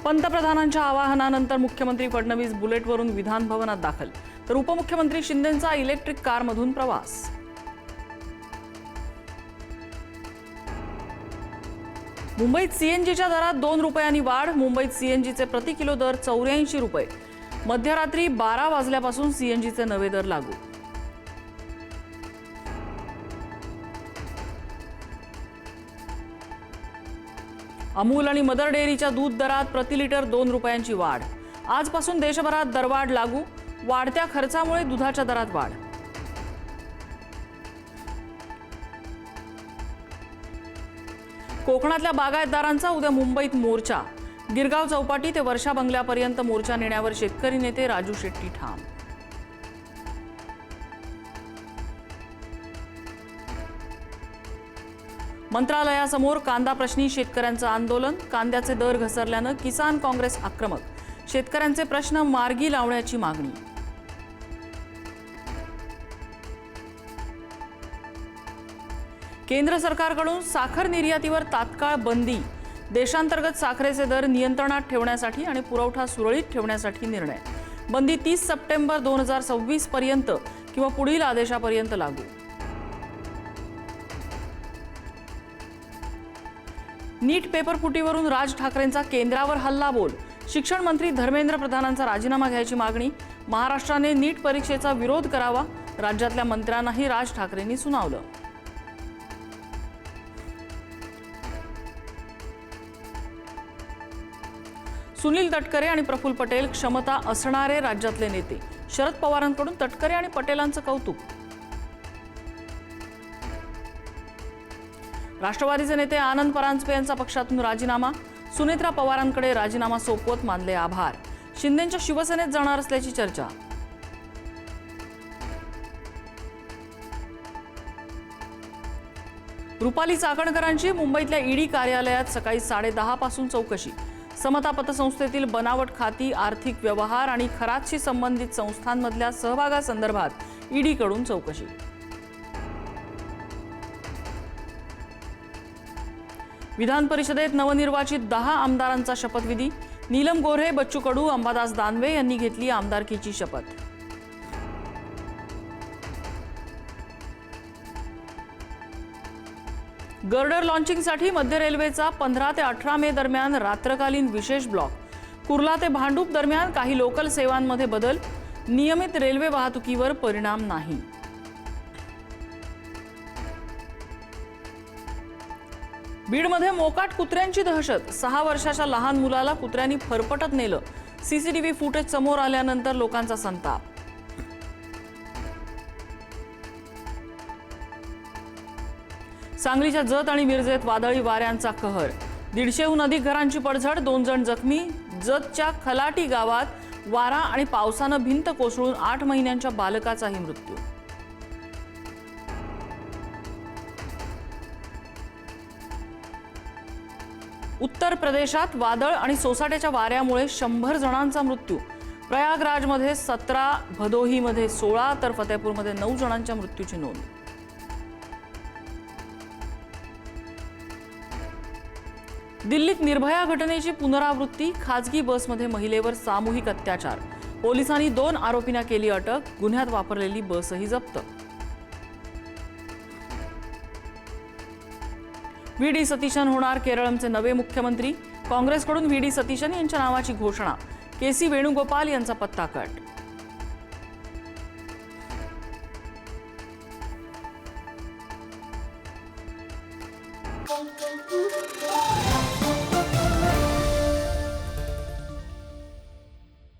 पंतप्रधानांच्या आवाहनानंतर मुख्यमंत्री फडणवीस बुलेटवरून विधान भवनात दाखल, तर उपमुख्यमंत्री शिंदेंचा इलेक्ट्रिक कारमधून प्रवास। मुंबईत सीएनजीच्या दरात 2 रुपयांनी वाढ। मुंबईत सीएनजीचे प्रति किलो दर 84 रुपये। मध्यरात्री 12 वाजल्यापासून सीएनजीचे नवे दर लागू। अमूल आणि मदर डेअरीच्या दूध दरात प्रति लिटर 2 रुपयांची वाढ। आजपासून देशभरात दरवाढ लागू। वाढत्या खर्चामुळे दुधाच्या दरात वाढ। कोकणातल्या बागायतदारांचा उद्या मुंबईत मोर्चा। गिरगाव चौपाटी ते वर्षा बंगल्यापर्यंत मोर्चा नेण्यावर शेतकरी नेते राजू शेट्टी ठाम। मंत्रालयासमोर कांदा प्रश्नी शेतकऱ्यांचं आंदोलन। कांद्याचे दर घसरल्यानं किसान काँग्रेस आक्रमक। शेतकऱ्यांचे प्रश्न मार्गी लावण्याची मागणी। केंद्र सरकारकडून साखर निर्यातीवर तात्काळ बंदी। देशांतर्गत साखरेचे दर नियंत्रणात ठेवण्यासाठी आणि पुरवठा सुरळीत ठेवण्यासाठी निर्णय। बंदी 30 सप्टेंबर 2026 पर्यंत किंवा पुढील आदेशापर्यंत लागू। नीट पेपर फुटीवरून राज ठाकरेंचा केंद्रावर हल्लाबोल। शिक्षण मंत्री धर्मेंद्र प्रधानांचा राजीनामा घ्यायची मागणी। महाराष्ट्राने नीट परीक्षेचा विरोध करावा। राज्यातल्या मंत्र्यांनाही राज ठाकरेंनी सुनावलं। सुनील तटकरे आणि प्रफुल्ल पटेल क्षमता असणारे राज्यातले नेते। शरद पवारांकडून तटकरे आणि पटेलांचं कौतुक। राष्ट्रवादीचे नेते आनंद परांजपे यांचा पक्षातून राजीनामा। सुनेत्रा पवारांकडे राजीनामा सोपवत मानले आभार। शिंदेंच्या शिवसेनेत जाणार असल्याची चर्चा। रुपाली चाकणकरांची मुंबईतल्या ईडी कार्यालयात सकाळी 10:30 पासून चौकशी। समता पतसंस्थेतील बनावट खाती, आर्थिक व्यवहार आणि खरातशी संबंधित संस्थांमधल्या सहभागासंदर्भात ईडीकडून चौकशी। विधान परिषदेत नवनिर्वाचित 10 आमदारांचा शपथविधी। नीलम गोऱ्हे, बच्चू कडू, अंबादास दानवे यांनी घेतली आमदारकीची शपथ। गर्डर लॉन्चिंगसाठी मध्य रेल्वेचा 15 ते 18 मे दरम्यान रात्रकालीन विशेष ब्लॉक। कुर्ला ते भांडूप दरम्यान काही लोकल सेवांमध्ये बदल। नियमित रेल्वे वाहतुकीवर परिणाम नाही। बीडमध्ये मोकाट कुत्र्यांची दहशत। 6 वर्षाच्या लहान मुलाला कुत्र्यांनी फरफटत नेलं। सीसीटीव्ही फुटेज समोर आल्यानंतर लोकांचा संताप। सांगलीच्या जत आणि मिरजेत वादळी वाऱ्यांचा कहर। 150हून अधिक घरांची पडझड, 2 जण जखमी। जतच्या खलाटी गावात वारा आणि पावसानं भिंत कोसळून 8 महिन्यांच्या बालकाचाही मृत्यू। उत्तर प्रदेशात वादळ आणि सोसाट्याच्या वाऱ्यामुळे 100 जणांचा मृत्यू। प्रयागराजमध्ये 17, भदोहीमध्ये 16 तर फतेहपूरमध्ये 9 जणांच्या मृत्यूची नोंद। दिल्लीत निर्भया घटनेची पुनरावृत्ती। खासगी बसमध्ये महिलेवर सामूहिक अत्याचार। पोलिसांनी 2 आरोपींना केली अटक। गुन्ह्यात वापरलेली बसही जप्त। व्ही.डी. सतीशन होणार केरळचे नवे मुख्यमंत्री। काँग्रेसकडून व्ही.डी. सतीशन यांच्या नावाची घोषणा। के.सी. वेणुगोपाल यांचा पत्ता कट।